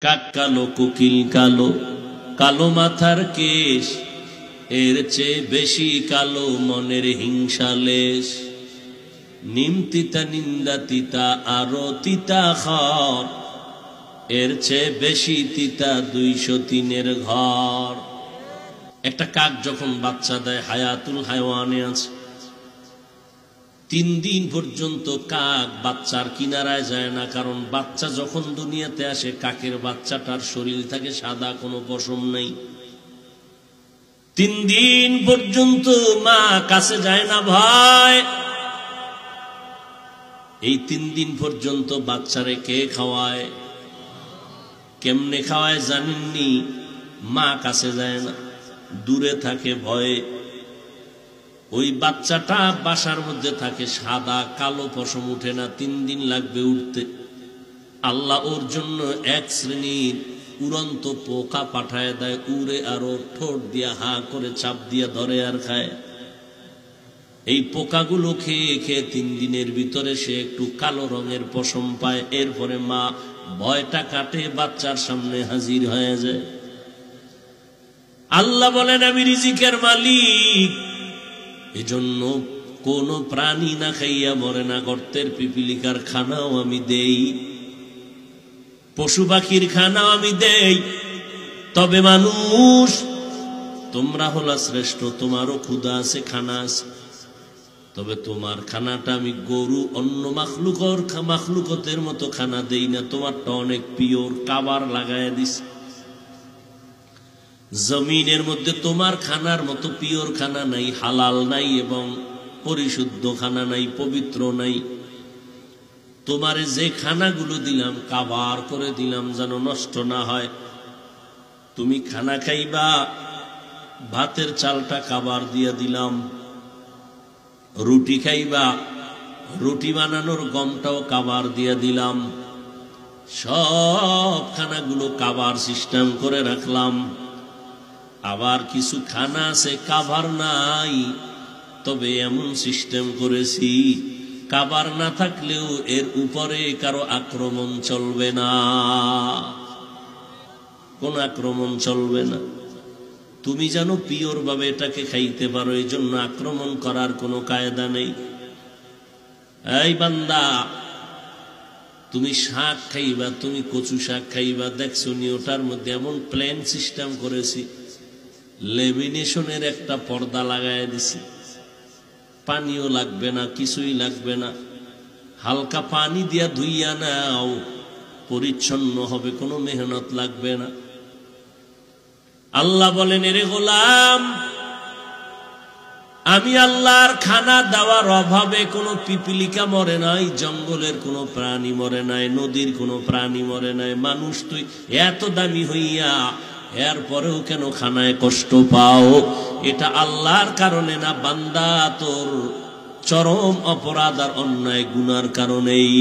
কাক কালো কোকিল কালো, কালো মাথার কেশ, এর চেয়ে বেশি কালো মনের হিংসালেশ। নিম তিতা নিন্দা তিতা আরো তিতা খর, এর চেয়ে বেশি তিতা 203-এর ঘর। একটা কাক যখন বাচ্চা দেয়, হায়াতুল হায়ওয়ানে আছে, 3 দিন পর্যন্ত কাক বাচ্চার কিনারায় যায় না। কারণ বাচ্চা যখন দুনিয়াতে আসে, কাকের বাচ্চাটার শরীর থাকে সাদা, কোনো পশম নেই। 3 দিন পর্যন্ত মা কাছে যায় না ভয়। এই 3 দিন পর্যন্ত বাচ্চারে কে খাওয়ায়? কেমনে খাওয়ায় জানেননি? মা কাছে যায় না, দূরে থাকে ভয়ে। ওই বাচ্চাটা বাসার মধ্যে থাকে সাদা, কালো পশম উঠে না, 3 দিন লাগবে উঠতে। আল্লাহ ওর জন্য 1 শ্রেণীর উড়ন্ত পোকা পাঠায় দেয়, উড়ে আরো ঠোঁট দিয়া হা করে চাপ দিয়া ধরে আর খায়। এই পোকাগুলো খেয়ে খেয়ে 3 দিনের ভিতরে সে একটু কালো রঙের পশম পায়। এরপরে মা ভয়টা কাটে, বাচ্চার সামনে হাজির হয়ে যায়। আল্লাহ বলেন, আমি রিজিকের মালিক, এজন্য কোন প্রাণী না খাইয়া মরে না। গর্তের পিপিলিকার খানাও আমি দেই, পশু পাখির খানাও আমি দেই। তবে মানুষ, তোমরা হলা শ্রেষ্ঠ, তোমারও ক্ষুধা আছে, খানা আছে। তবে তোমার খানাটা আমি গরু অন্য মাখলুকতের মতো খানা দেই না। তোমারটা অনেক পিওর, কাবার লাগায় দিস। জমিনের মধ্যে তোমার খানার মতো পিওর খানা নাই, হালাল নাই এবং পরিশুদ্ধ খানা নাই, পবিত্র নাই। তোমারে যে খানাগুলো দিলাম কাবার করে দিলাম, যেন নষ্ট না হয়। তুমি খানা খাইবা, ভাতের চালটা কাবার দিয়া দিলাম। রুটি খাইবা, রুটি বানানোর গমটাও কাবার দিয়া দিলাম। সব খানাগুলো কাবার সিস্টেম করে রাখলাম। আবার কিছু খানা আছে কাভার নাই, তবে এমন সিস্টেম করেছি কাভার না থাকলেও এর উপরে কারো আক্রমণ চলবে না, কোন আক্রমণ চলবে না। তুমি জানো পিওর ভাবে এটাকে খাইতে পারো, এই জন্য আক্রমণ করার কোনো কায়দা নেই। এই বান্দা, তুমি শাক খাইবা, তুমি কচু শাক খাইবা, দেখছো নি ওটার মধ্যে এমন প্লেন সিস্টেম করেছি, লেমিনেশনের একটা পর্দা লাগায় দিছি। পানিও লাগবে না, কিছুই লাগবে না। হালকা পানি দিয়া ধুইয়া নাও, পরিচ্ছন্ন হবে, কোনো মেহনত লাগবে না। আল্লাহ বলেন, এরে গোলাম, আমি আল্লাহর খানা দেওয়ার অভাবে কোনো পিপিলিকা মরে নাই, জঙ্গলের কোনো প্রাণী মরে নাই, নদীর কোনো প্রাণী মরে নাই। মানুষ তুই এত দামি হইয়া এরপরেও কেন খানায় কষ্ট পাও? এটা আল্লাহর কারণে না, বান্দা তোর চরম অপরাধ আর অন্যায় গুনার কারণেই।